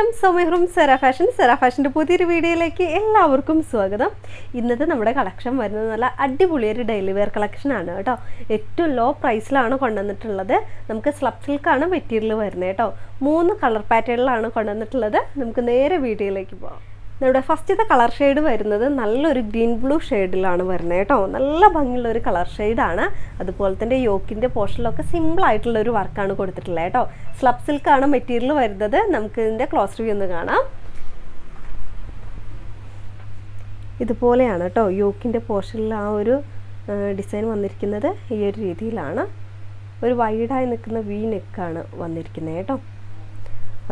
I'm Soumi from Sera Fashion. Sera Fashion's പുതിയൊരു വീഡിയോയിലേക്ക് എല്ലാവർക്കും സ്വാഗതം. ഇന്നത്തെ നമ്മുടെ കളക്ഷൻ വരുന്നത് നല്ല അടിപൊളിയൊരു ഡെയിലി വെയർ കളക്ഷൻ ആണ് കേട്ടോ. ഏറ്റവും ലോ പ്രൈസിലാണ് കൊണ്ടുവന്നിട്ടുള്ളത്. നമുക്ക് സ്ലബ് സിൽക്ക് ആണ് മെറ്റീരിയൽ വരുന്നത് കേട്ടോ. 3 കളർ പാറ്റേണിലാണ് കൊണ്ടുവന്നിട്ടുള്ളത്. നമുക്ക് നേരെ വീഡിയോയിലേക്ക് പോകാം. നമ്മുടെ ഫസ്റ്റത്തെ കളർ ഷെയ്ഡ് വരുന്നത് നല്ലൊരു ഗ്രീൻ ബ്ലൂ ഷെയ്ഡിലാണ് വരുന്നത് കേട്ടോ. നല്ല ഭംഗിയുള്ള ഒരു കളർ ഷെയ്ഡാണ്. അതുപോലെ തന്നെ യോക്കിൻ്റെ പോർഷനിലൊക്കെ സിമ്പിളായിട്ടുള്ള ഒരു വർക്കാണ് കൊടുത്തിട്ടുള്ളത് കേട്ടോ. സ്ലബ് സിൽക്കാണ് മെറ്റീരിയൽ വരുന്നത്. നമുക്ക് ഇതിൻ്റെ ക്ലോസ് റിവ്യൂ ഒന്ന് കാണാം. ഇതുപോലെയാണ് കേട്ടോ യോക്കിൻ്റെ പോർഷനിൽ ആ ഒരു ഡിസൈൻ വന്നിരിക്കുന്നത്. ഈ ഒരു രീതിയിലാണ് ഒരു വൈഡായി നിൽക്കുന്ന വി നെക്കാണ് വന്നിരിക്കുന്നത് കേട്ടോ.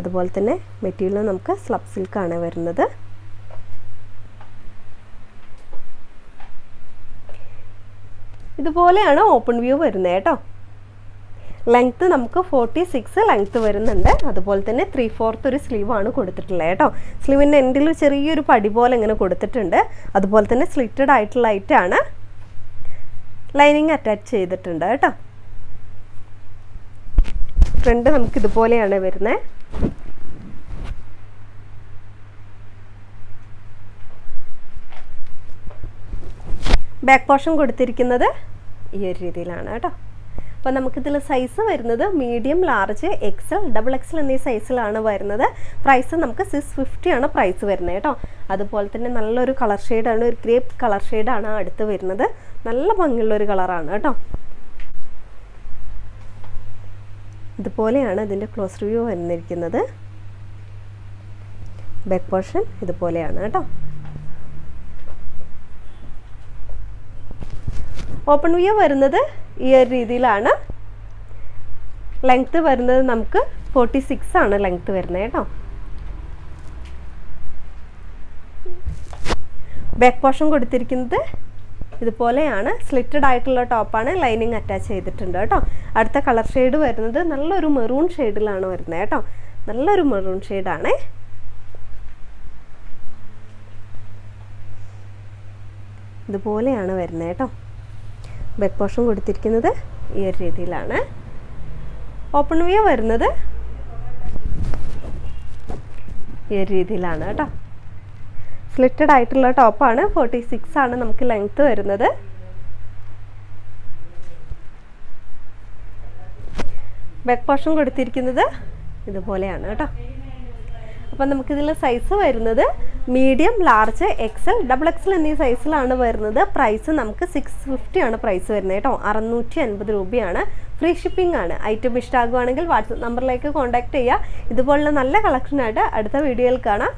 അതുപോലെ തന്നെ മെറ്റീരിയൽ നമുക്ക് സ്ലബ് സിൽക്കാണ് വരുന്നത്. ഇതുപോലെയാണ് ഓപ്പൺ വ്യൂ വരുന്നത് കേട്ടോ. ലെങ്ത്ത് നമുക്ക് 46 ലെങ്ത്ത് വരുന്നുണ്ട്. അതുപോലെ തന്നെ 3/4 ഒരു സ്ലീവാണ് കൊടുത്തിട്ടുള്ളത് കേട്ടോ. സ്ലീവിൻ്റെ എൻഡിൽ ചെറിയൊരു പടി പോലെ ഇങ്ങനെ കൊടുത്തിട്ടുണ്ട്. അതുപോലെ തന്നെ സ്ലിറ്റഡ് ആയിട്ടുള്ള ഐറ്റാണ്. ലൈനിങ് അറ്റാച്ച് ചെയ്തിട്ടുണ്ട് കേട്ടോ. ഫ്രണ്ട് നമുക്ക് ഇതുപോലെയാണ് വരുന്നത്. ബാക്ക് പോർഷൻ കൊടുത്തിരിക്കുന്നത് ഈ ഒരു രീതിയിലാണ് കേട്ടോ. അപ്പോൾ നമുക്കിതിൽ സൈസ് വരുന്നത് മീഡിയം, ലാർജ്, XL, XXL എന്നീ സൈസിലാണ് വരുന്നത്. പ്രൈസ് നമുക്ക് 650 ആണ് പ്രൈസ് വരുന്നത് കേട്ടോ. അതുപോലെ തന്നെ നല്ലൊരു കളർ ഷെയ്ഡാണ്, ഒരു ഗ്രേപ്പ് കളർ ഷെയ്ഡാണ് അടുത്ത് വരുന്നത്. നല്ല ഭംഗിയുള്ളൊരു കളറാണ് കേട്ടോ. ഇതുപോലെയാണ് ഇതിൻ്റെ ക്ലോസ് റിവ്യൂ വന്നിരിക്കുന്നത്. ബാക്ക് പോർഷൻ ഇതുപോലെയാണ് കേട്ടോ. ഓപ്പൺ വ്യൂ വരുന്നത് ഈ ഒരു രീതിയിലാണ്. ലെങ്ത്ത് വരുന്നത് നമുക്ക് 46 ആണ് ലെങ്ത്ത് വരുന്നത് കേട്ടോ. ബാക്ക് പോർഷൻ കൊടുത്തിരിക്കുന്നത് ഇതുപോലെയാണ്. സ്ലിറ്റഡ് ആയിട്ടുള്ള ടോപ്പാണ്. ലൈനിങ് അറ്റാച്ച് ചെയ്തിട്ടുണ്ട് കേട്ടോ. അടുത്ത കളർ ഷെയ്ഡ് വരുന്നത് നല്ലൊരു മെറൂൺ ഷെയ്ഡിലാണ് വരുന്നത് കേട്ടോ. നല്ലൊരു മെറൂൺ ഷെയ്ഡാണ്. ഇതുപോലെയാണ് വരുന്നത് കേട്ടോ. ബാക്ക് പോർഷൻ കൊടുത്തിരിക്കുന്നത് ഈ ഒരു രീതിയിലാണ്. ഓപ്പൺ വ്യൂ വരുന്നത് ഈ ഒരു രീതിയിലാണ് കേട്ടോ. സ്ലിറ്റഡ് ആയിട്ടുള്ള ടോപ്പാണ്. 46 ആണ് നമുക്ക് ലെങ്ത്ത് വരുന്നത്. ബാക്ക് പോർഷൻ കൊടുത്തിരിക്കുന്നത് ഇതുപോലെയാണ് കേട്ടോ. അപ്പം നമുക്കിതിൽ സൈസ് വരുന്നത് മീഡിയം, ലാർജ്, XL, XXL എന്നീ സൈസിലാണ് വരുന്നത്. പ്രൈസ് നമുക്ക് 650 ആണ് പ്രൈസ് വരുന്നത് കേട്ടോ. 650 രൂപയാണ്. ഫ്രീ ഷിപ്പിംഗ് ആണ്. ഐറ്റം ഇഷ്ടമാകുവാണെങ്കിൽ വാട്സപ്പ് നമ്പറിലേക്ക് കോൺടാക്ട് ചെയ്യുക. ഇതുപോലുള്ള നല്ല കളക്ഷനായിട്ട് അടുത്ത വീഡിയോയിൽ കാണാം.